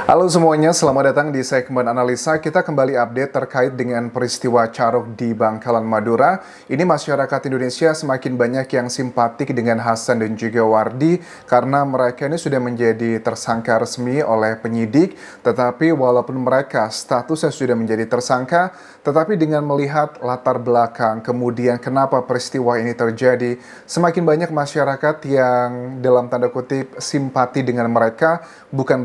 Halo semuanya, selamat datang di segmen analisa. Kita kembali update terkait dengan peristiwa carok di Bangkalan Madura. Ini masyarakat Indonesia semakin banyak yang simpatik dengan Hasan dan juga Wardi karena mereka ini sudah menjadi tersangka resmi oleh penyidik. Tetapi walaupun mereka statusnya sudah menjadi tersangka, tetapi dengan melihat latar belakang, kemudian kenapa peristiwa ini terjadi, semakin banyak masyarakat yang dalam tanda kutip simpati dengan mereka, bukan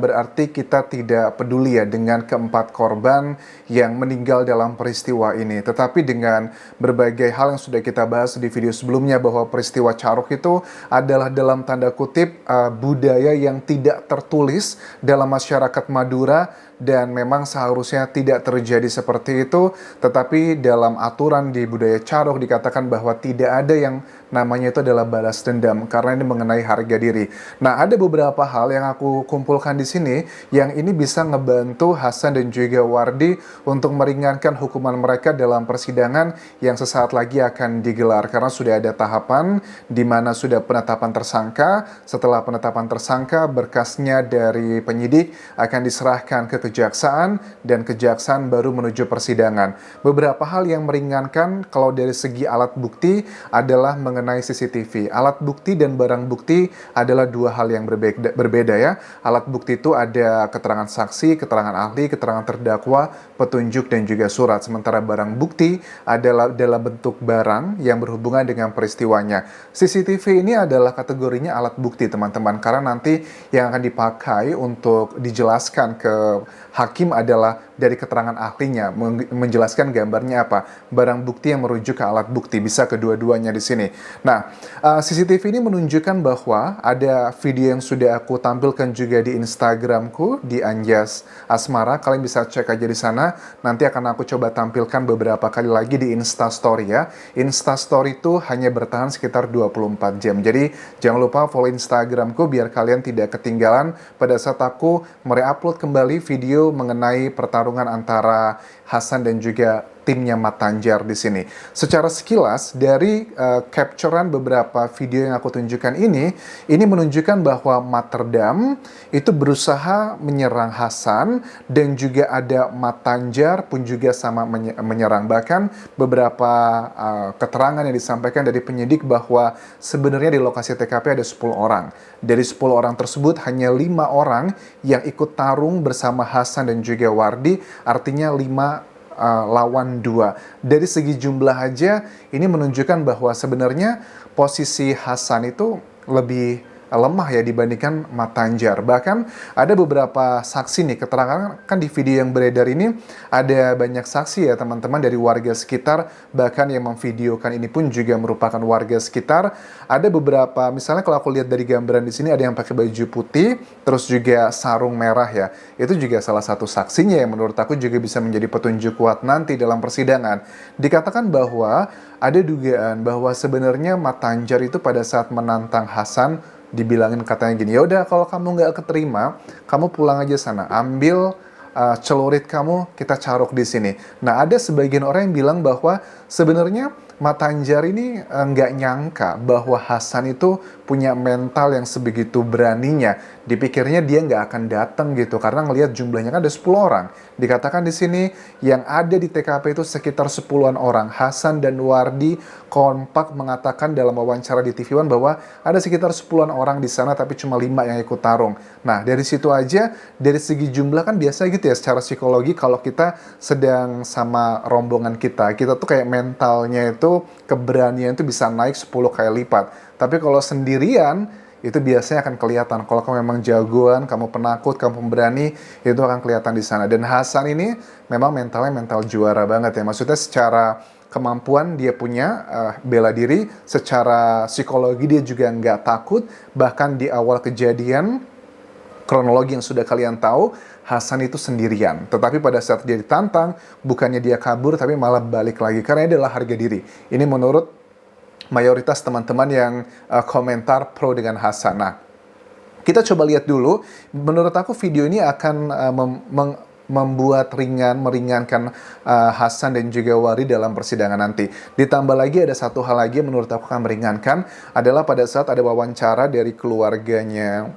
berarti kita tidak peduli ya dengan keempat korban yang meninggal dalam peristiwa ini. Tetapi dengan berbagai hal yang sudah kita bahas di video sebelumnya bahwa peristiwa carok itu adalah dalam tanda kutip budaya yang tidak tertulis dalam masyarakat Madura dan memang seharusnya tidak terjadi seperti itu, tetapi dalam aturan di budaya carok dikatakan bahwa tidak ada yang namanya itu adalah balas dendam karena ini mengenai harga diri. Nah, ada beberapa hal yang aku kumpulkan di sini yang ini bisa ngebantu Hasan dan juga Wardi untuk meringankan hukuman mereka dalam persidangan yang sesaat lagi akan digelar karena sudah ada tahapan di mana sudah penetapan tersangka. Setelah penetapan tersangka, berkasnya dari penyidik akan diserahkan ke kejaksaan dan kejaksaan baru menuju persidangan. Beberapa hal yang meringankan kalau dari segi alat bukti adalah mengenai CCTV. Alat bukti dan barang bukti adalah dua hal yang berbeda ya. Alat bukti itu ada keterangan saksi, keterangan ahli, keterangan terdakwa, petunjuk dan juga surat. Sementara barang bukti adalah dalam bentuk barang yang berhubungan dengan peristiwanya. CCTV ini adalah kategorinya alat bukti teman-teman karena nanti yang akan dipakai untuk dijelaskan ke hakim adalah dari keterangan ahlinya menjelaskan gambarnya apa. Barang bukti yang merujuk ke alat bukti bisa kedua-duanya di sini. Nah, CCTV ini menunjukkan bahwa ada video yang sudah aku tampilkan juga di Instagramku di Anjas Asmara. Kalian bisa cek aja di sana. Nanti akan aku coba tampilkan beberapa kali lagi di Instastory ya. Instastory itu hanya bertahan sekitar 24 jam. Jadi jangan lupa follow Instagramku biar kalian tidak ketinggalan pada saat aku mereupload kembali video mengenai pertarungan antara Hasan dan juga timnya Mat Tanjar di sini. Secara sekilas dari capturean beberapa video yang aku tunjukkan ini menunjukkan bahwa Mat Terdam itu berusaha menyerang Hasan dan juga ada Mat Tanjar pun juga sama menyerang. Bahkan beberapa keterangan yang disampaikan dari penyidik bahwa sebenarnya di lokasi TKP ada 10 orang. Dari 10 orang tersebut hanya 5 orang yang ikut tarung bersama Hasan dan juga Wardi, artinya 5 lawan 2. Dari segi jumlah aja ini menunjukkan bahwa sebenarnya posisi Hasan itu lebih lemah ya dibandingkan Mat Tanjar. Bahkan ada beberapa saksi nih, keterangan kan di video yang beredar ini ada banyak saksi ya teman-teman dari warga sekitar, bahkan yang memvideokan ini pun juga merupakan warga sekitar. Ada beberapa, misalnya kalau aku lihat dari gambaran di sini ada yang pakai baju putih, terus juga sarung merah ya. Itu juga salah satu saksinya yang menurut aku juga bisa menjadi petunjuk kuat nanti dalam persidangan. Dikatakan bahwa ada dugaan bahwa sebenarnya Mat Tanjar itu pada saat menantang Hasan dibilangin katanya gini, ya udah kalau kamu nggak keterima, kamu pulang aja sana, ambil celurit kamu, kita carok di sini. Nah, ada sebagian orang yang bilang bahwa sebenarnya Mat Tanjar ini nggak nyangka bahwa Hasan itu punya mental yang sebegitu beraninya. Dipikirnya dia nggak akan datang gitu, karena ngelihat jumlahnya kan ada 10 orang. Dikatakan di sini yang ada di TKP itu sekitar 10-an orang. Hasan dan Wardi kompak mengatakan dalam wawancara di TV One bahwa ada sekitar 10-an orang di sana tapi cuma 5 yang ikut tarung. Nah, dari situ aja, dari segi jumlah kan biasa gitu ya secara psikologi kalau kita sedang sama rombongan kita tuh kayak mentalnya itu, keberanian itu bisa naik 10 kali lipat. Tapi kalau sendirian itu biasanya akan kelihatan. Kalau kamu memang jagoan, kamu penakut, kamu pemberani, itu akan kelihatan di sana. Dan Hasan ini memang mentalnya mental juara banget ya. Maksudnya secara kemampuan dia punya bela diri, secara psikologi dia juga nggak takut. Bahkan di awal kejadian, kronologi yang sudah kalian tahu, Hasan itu sendirian. Tetapi pada saat dia ditantang, bukannya dia kabur, tapi malah balik lagi. Karena ini adalah harga diri. Ini menurut mayoritas teman-teman yang komentar pro dengan Hasan. Nah, kita coba lihat dulu. Menurut aku video ini akan membuat meringankan Hasan dan juga Wardi dalam persidangan nanti. Ditambah lagi ada satu hal lagi yang menurut aku akan meringankan adalah pada saat ada wawancara dari keluarganya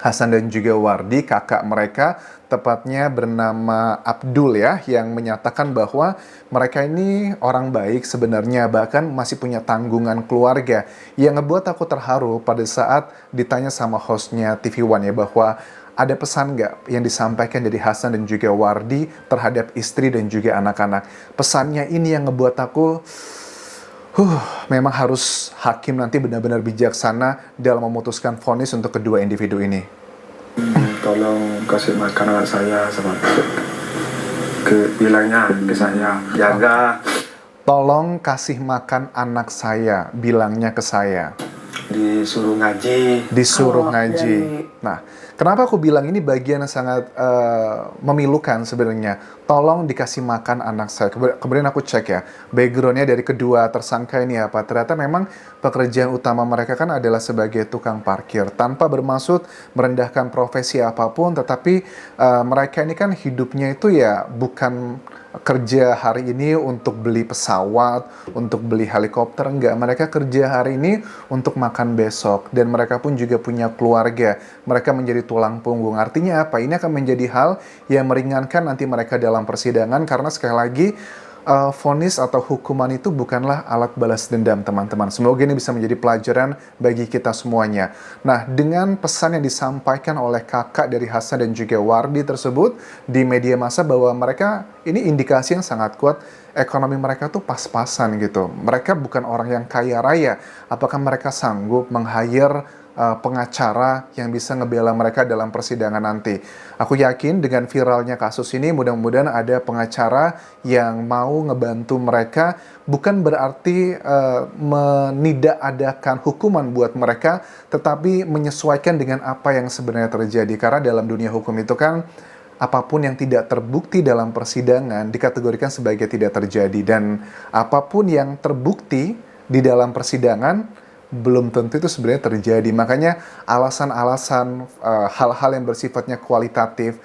Hasan dan juga Wardi, kakak mereka, tepatnya bernama Abdul ya, yang menyatakan bahwa mereka ini orang baik sebenarnya, bahkan masih punya tanggungan keluarga. Yang ngebuat aku terharu pada saat ditanya sama hostnya TV One ya, bahwa ada pesan nggak yang disampaikan dari Hasan dan juga Wardi terhadap istri dan juga anak-anak. Pesannya ini yang ngebuat aku, memang harus hakim nanti benar-benar bijaksana dalam memutuskan vonis untuk kedua individu ini. Tolong kasih makan anak saya sama bilangnya ke saya, jaga. Tolong kasih makan anak saya, bilangnya ke saya. Disuruh ngaji. Disuruh ngaji. Nah, kenapa aku bilang ini bagian yang sangat memilukan sebenarnya. Tolong dikasih makan anak saya. Kemudian aku cek ya, backgroundnya dari kedua tersangka ini apa. Ternyata memang pekerjaan utama mereka kan adalah sebagai tukang parkir. Tanpa bermaksud merendahkan profesi apapun, tetapi mereka ini kan hidupnya itu ya bukan kerja hari ini untuk beli pesawat, untuk beli helikopter, enggak. Mereka kerja hari ini untuk makan besok, dan mereka pun juga punya keluarga. Mereka menjadi tulang punggung. Artinya apa? Ini akan menjadi hal yang meringankan nanti mereka dalam persidangan, karena sekali lagi vonis atau hukuman itu bukanlah alat balas dendam, teman-teman. Semoga ini bisa menjadi pelajaran bagi kita semuanya. Nah, dengan pesan yang disampaikan oleh kakak dari Hasan dan juga Wardi tersebut di media massa, bahwa mereka ini indikasi yang sangat kuat ekonomi mereka tuh pas-pasan gitu. Mereka bukan orang yang kaya raya. Apakah mereka sanggup meng-hire pengacara yang bisa ngebela mereka dalam persidangan nanti? Aku yakin dengan viralnya kasus ini, mudah-mudahan ada pengacara yang mau ngebantu mereka, bukan berarti menidakadakan hukuman buat mereka, tetapi menyesuaikan dengan apa yang sebenarnya terjadi. Karena dalam dunia hukum itu kan, apapun yang tidak terbukti dalam persidangan dikategorikan sebagai tidak terjadi, dan apapun yang terbukti di dalam persidangan belum tentu itu sebenarnya terjadi. Makanya alasan-alasan hal-hal yang bersifatnya kualitatif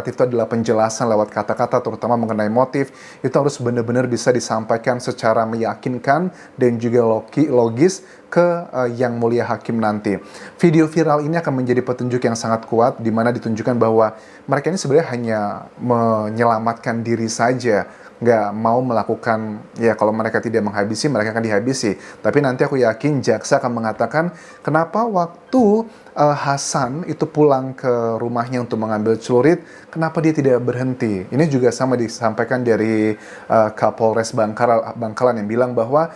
itu adalah penjelasan lewat kata-kata, terutama mengenai motif, itu harus benar-benar bisa disampaikan secara meyakinkan dan juga logis ke yang mulia hakim nanti. Video viral ini akan menjadi petunjuk yang sangat kuat, di mana ditunjukkan bahwa mereka ini sebenarnya hanya menyelamatkan diri saja, nggak mau melakukan, ya kalau mereka tidak menghabisi, mereka akan dihabisi. Tapi nanti aku yakin jaksa akan mengatakan kenapa waktu Hasan itu pulang ke rumahnya untuk mengambil celurit, kenapa dia tidak berhenti. Ini juga sama disampaikan dari Kapolres Bangkalan yang bilang bahwa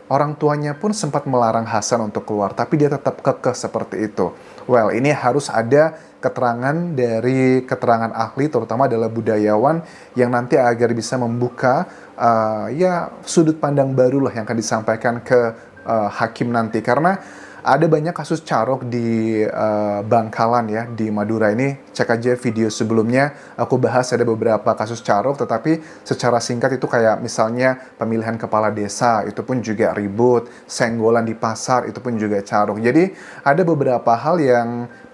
orang tuanya pun sempat melarang Hasan untuk keluar, tapi dia tetap kekeh seperti itu. Well, ini harus ada keterangan dari keterangan ahli, terutama adalah budayawan, yang nanti agar bisa membuka ya sudut pandang baru lah yang akan disampaikan ke hakim nanti. Karena ada banyak kasus carok di Bangkalan ya, di Madura ini. Cek aja video sebelumnya, aku bahas ada beberapa kasus carok, tetapi secara singkat itu kayak misalnya pemilihan kepala desa, itu pun juga ribut, senggolan di pasar, itu pun juga carok. Jadi ada beberapa hal yang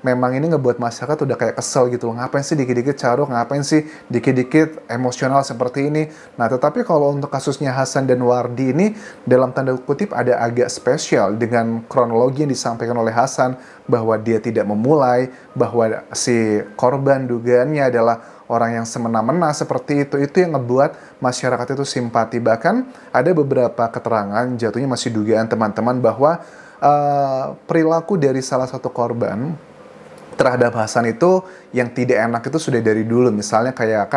memang ini ngebuat masyarakat udah kayak kesel gitu loh. Ngapain sih dikit-dikit carok, ngapain sih dikit-dikit emosional seperti ini. Nah, tetapi kalau untuk kasusnya Hasan dan Wardi ini, dalam tanda kutip ada agak spesial dengan kronologi yang disampaikan oleh Hasan, bahwa dia tidak memulai, bahwa si korban dugaannya adalah orang yang semena-mena seperti itu yang ngebuat masyarakat itu simpati. Bahkan ada beberapa keterangan, jatuhnya masih dugaan teman-teman, bahwa perilaku dari salah satu korban terhadap Hasan itu yang tidak enak itu sudah dari dulu. Misalnya kayak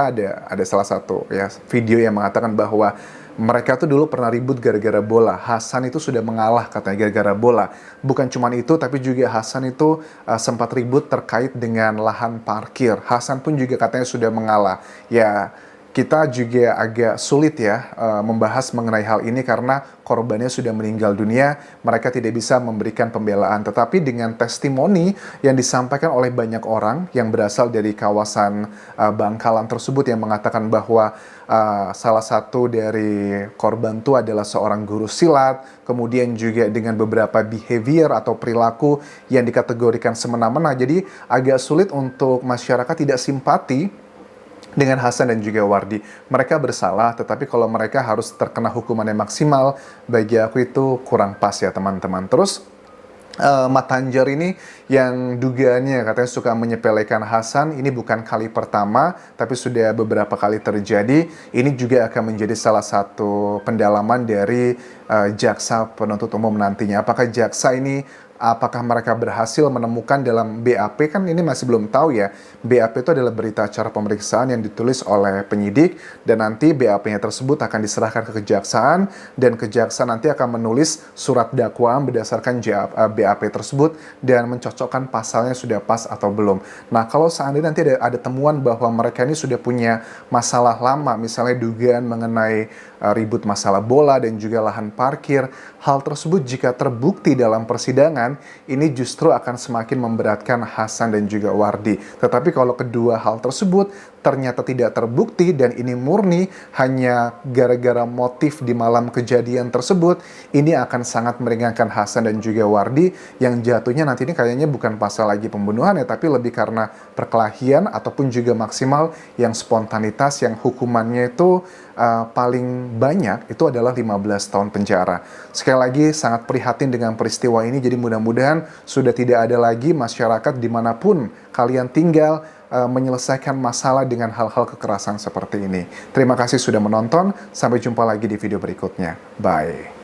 ada salah satu ya video yang mengatakan bahwa mereka tuh dulu pernah ribut gara-gara bola. Hasan itu sudah mengalah katanya gara-gara bola. Bukan cuma itu, tapi juga Hasan itu sempat ribut terkait dengan lahan parkir. Hasan pun juga katanya sudah mengalah. Ya, kita juga agak sulit ya membahas mengenai hal ini karena korbannya sudah meninggal dunia, mereka tidak bisa memberikan pembelaan. Tetapi dengan testimoni yang disampaikan oleh banyak orang yang berasal dari kawasan Bangkalan tersebut, yang mengatakan bahwa salah satu dari korban itu adalah seorang guru silat, kemudian juga dengan beberapa behavior atau perilaku yang dikategorikan semena-mena. Jadi agak sulit untuk masyarakat tidak simpati dengan Hasan dan juga Wardi. Mereka bersalah, tetapi kalau mereka harus terkena hukuman yang maksimal, bagi aku itu kurang pas ya teman-teman. Terus Mat Tanjar ini yang dugaannya katanya suka menyepelekan Hasan, ini bukan kali pertama, tapi sudah beberapa kali terjadi. Ini juga akan menjadi salah satu pendalaman dari jaksa penuntut umum nantinya. Apakah mereka berhasil menemukan dalam BAP, kan ini masih belum tahu ya. BAP itu adalah berita acara pemeriksaan yang ditulis oleh penyidik, dan nanti BAP-nya tersebut akan diserahkan ke kejaksaan, dan kejaksaan nanti akan menulis surat dakwaan berdasarkan BAP tersebut dan mencocokkan pasalnya sudah pas atau belum. Nah, kalau seandainya nanti ada temuan bahwa mereka ini sudah punya masalah lama, misalnya dugaan mengenai ribut masalah bola dan juga lahan parkir, hal tersebut jika terbukti dalam persidangan, ini justru akan semakin memberatkan Hasan dan juga Wardi. Tetapi kalau kedua hal tersebut ternyata tidak terbukti dan ini murni hanya gara-gara motif di malam kejadian tersebut, ini akan sangat meringankan Hasan dan juga Wardi yang jatuhnya nanti ini kayaknya bukan pasal lagi pembunuhan ya, tapi lebih karena perkelahian ataupun juga maksimal yang spontanitas yang hukumannya itu paling banyak itu adalah 15 tahun penjara. Sekali lagi sangat prihatin dengan peristiwa ini, jadi mudah-mudahan sudah tidak ada lagi masyarakat dimanapun kalian tinggal menyelesaikan masalah dengan hal-hal kekerasan seperti ini. Terima kasih sudah menonton, sampai jumpa lagi di video berikutnya. Bye.